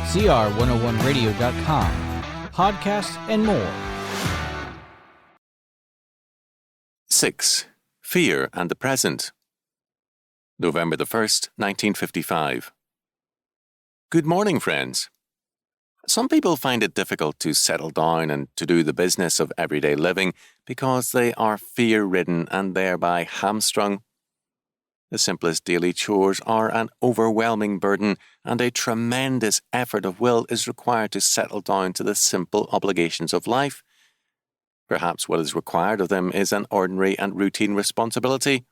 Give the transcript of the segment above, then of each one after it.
CR101radio.com, podcasts, and more. 6. Fear and the Present. November the 1st, 1955. Good morning, friends. Some people find it difficult to settle down and to do the business of everyday living because they are fear-ridden and thereby hamstrung. The simplest daily chores are an overwhelming burden, and a tremendous effort of will is required to settle down to the simple obligations of life. Perhaps what is required of them is an ordinary and routine responsibility.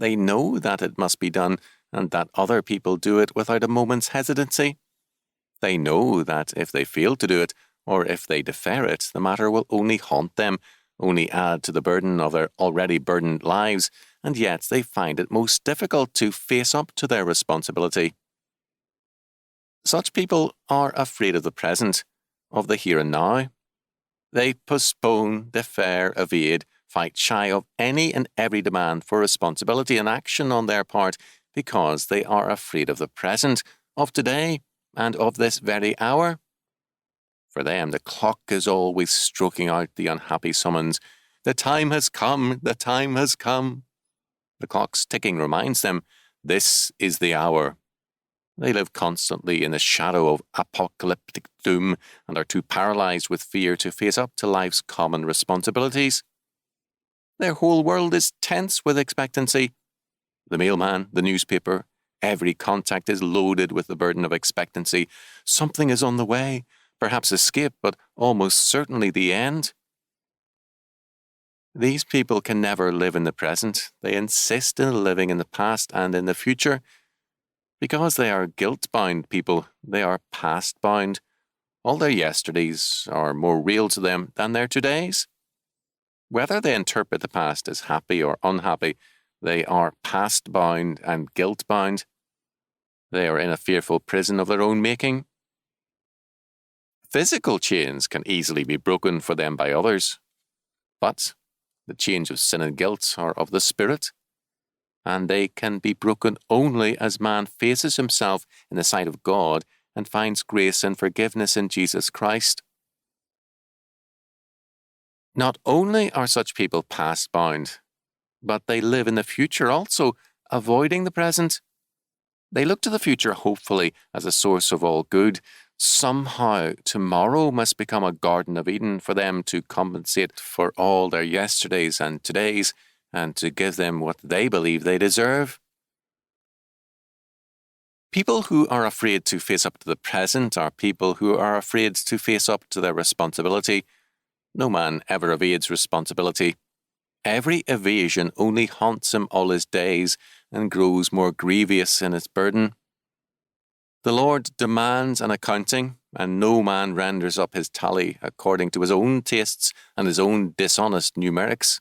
They know that it must be done, and that other people do it without a moment's hesitancy. They know that if they fail to do it, or if they defer it, the matter will only haunt them, only add to the burden of their already burdened lives, and yet they find it most difficult to face up to their responsibility. Such people are afraid of the present, of the here and now. They postpone, defer, evade, fight shy of any and every demand for responsibility and action on their part because they are afraid of the present, of today, and of this very hour. For them, the clock is always stroking out the unhappy summons. The time has come, the time has come. The clock's ticking reminds them, this is the hour. They live constantly in the shadow of apocalyptic doom and are too paralyzed with fear to face up to life's common responsibilities. Their whole world is tense with expectancy. The mailman, the newspaper, every contact is loaded with the burden of expectancy. Something is on the way, perhaps escape, but almost certainly the end. These people can never live in the present. They insist in living in the past and in the future. Because they are guilt-bound people, they are past-bound. All their yesterdays are more real to them than their todays. Whether they interpret the past as happy or unhappy, they are past-bound and guilt-bound. They are in a fearful prison of their own making. Physical chains can easily be broken for them by others, but the chains of sin and guilt are of the spirit, and they can be broken only as man faces himself in the sight of God and finds grace and forgiveness in Jesus Christ. Not only are such people past-bound, but they live in the future also, avoiding the present. They look to the future hopefully as a source of all good. Somehow, tomorrow must become a Garden of Eden for them to compensate for all their yesterdays and todays, and to give them what they believe they deserve. People who are afraid to face up to the present are people who are afraid to face up to their responsibility. No man ever evades responsibility. Every evasion only haunts him all his days and grows more grievous in its burden. The Lord demands an accounting, and no man renders up his tally according to his own tastes and his own dishonest numerics.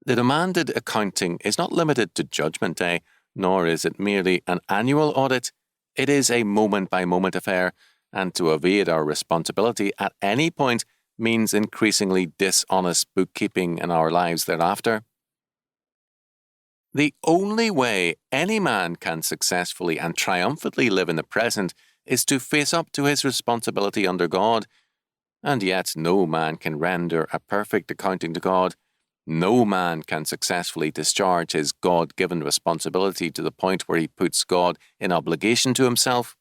The demanded accounting is not limited to Judgment Day, nor is it merely an annual audit. It is a moment-by-moment affair, and to evade our responsibility at any point means increasingly dishonest bookkeeping in our lives thereafter. The only way any man can successfully and triumphantly live in the present is to face up to his responsibility under God, and yet no man can render a perfect accounting to God. No man can successfully discharge his God-given responsibility to the point where he puts God in obligation to himself.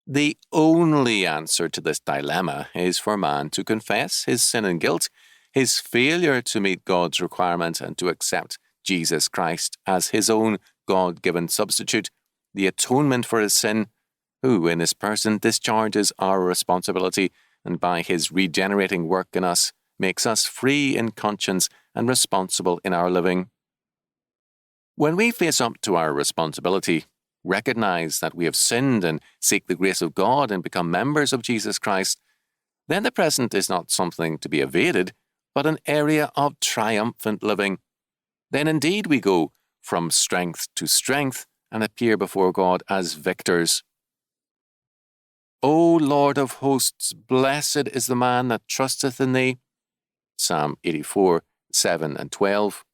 The only answer to this dilemma is for man to confess his sin and guilt, his failure to meet God's requirement, and to accept Jesus Christ as his own God-given substitute, the atonement for his sin, who in his person discharges our responsibility and by his regenerating work in us makes us free in conscience and responsible in our living. When we face up to our responsibility, recognize that we have sinned and seek the grace of God and become members of Jesus Christ, then the present is not something to be evaded, but an area of triumphant living. Then indeed we go from strength to strength and appear before God as victors. O Lord of hosts, blessed is the man that trusteth in thee. Psalm 84, 7 and 12.